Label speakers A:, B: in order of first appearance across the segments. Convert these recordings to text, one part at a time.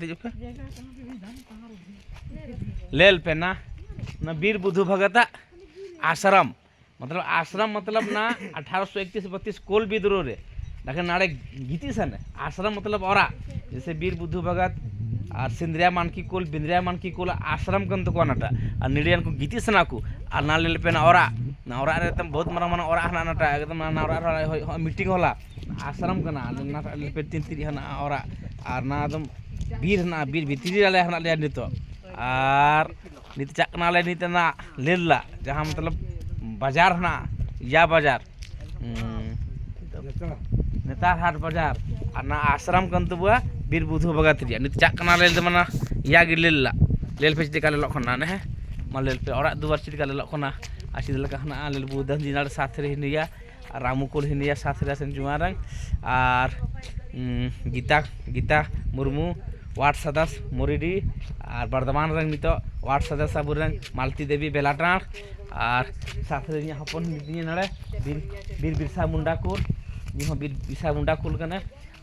A: दीजिए पे लेल पे ना ना वीर बुधु भगता आश्रम मतलब ना 1831-32 कोल विद्रोह रे देखा नाड़े गीती सन आश्रम मतलब और जैसे वीर बुधु भगत और सिंद्रिया मानकी कोल बिंद्रिया मानकी कोल आश्रम कन तो नाटा और निडियन को गीती सना को और ना ले पे ना और रे तम बहुत मरा मना और नाटा एकदम ना और मीटिंग होला आश्रम कना ना पे तीन तीन हना और ना एकदम वीर ना वीर भित्री ले हना ले नितो और नित चकना ले नित ना लेला जहां मतलब बाजार ना या बाजार नेतार हाट बाजार और ना आश्रम कन तो बुआ वीर बुधु भगत रिया नित चकना ले मना या गे लेला लेल पे चिका ले लखना ने मा लेल पे और दुबार चिका ले लखना आसी लका हना लेल बुधन दिनार साथ रे हिनिया रामुकुल हिनिया साथ रे सेन जुमारंग और गीता मुर्मू वार्ड सदस्य मोरिडी और बर्धमान रंग नितो वार्ड सदस्य अब रंग मालती देवी बेलाटार और साथ रे हपन नितिए नड़े वीर बिरसा मुंडा कुल ये वीर बिरसा मुंडा कुल कने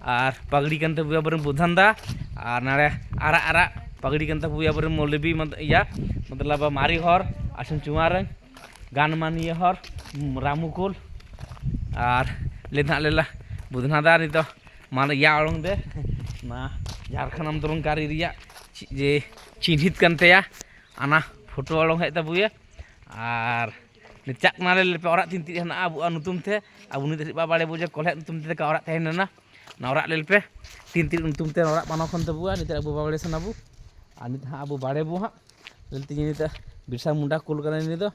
A: और पगड़ी कन तब अब बुधन दा और नड़े आरा पगड़ी कन तब अब मौलवी या मतलब मारी हर आसन चुमारंग गानमानी हर रामुकुल और लेना लेला बुधनादा नितो मान या अड़ंग दे ना झारखंड आंदोलनकारी रिया जे चिन्हित कनतेया आना फोटो अड़ंग है तबुए और निचाक नाले पे और तीन तीन अब नुतुम थे अब उनी दे बाड़े बुझे कोले नुतुम थे का और तहन ना ना और लेल पे तीन तीन नुतुम थे और मानो खन तबुआ निते अब बाड़े सनाबु आ नित अब बाड़े बु हा लेल ती नित बिरसा मुंडा कुल कने नि दो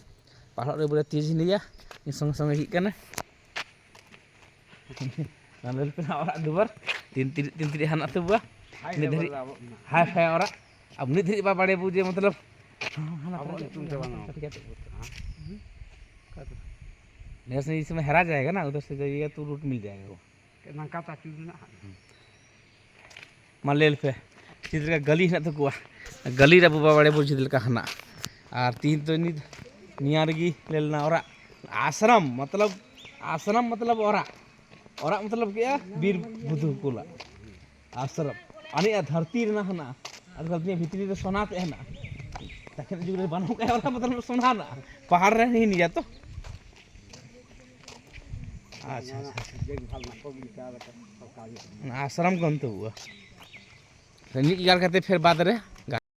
A: पहाड़ रे बोले तेज निया संग संग ही कने नाले पे और दुबर तीन तीन हना तबुआ निधरी हाय हाय और अब निधरी बाड़े बुझे मतलब नहीं इसमें हरा जाएगा ना उधर से जाइएगा तो रूट मिल जाएगा वो मलेल पे चित्र का गली है तो कुआ गली रे बुबा बड़े बुझ दिल का हना और तीन तो नियारगी लेलना और आश्रम मतलब और मतलब क्या वीर बुधु कुला आश्रम अने धरती ना हना धरती भीतरी रे सोना ते हना तखन जुग रे बनो का और मतलब सोना ना पहाड़ रे नहीं निया तो अच्छा आश्रम कौन तो हुआ निक गाल करते फिर बात रे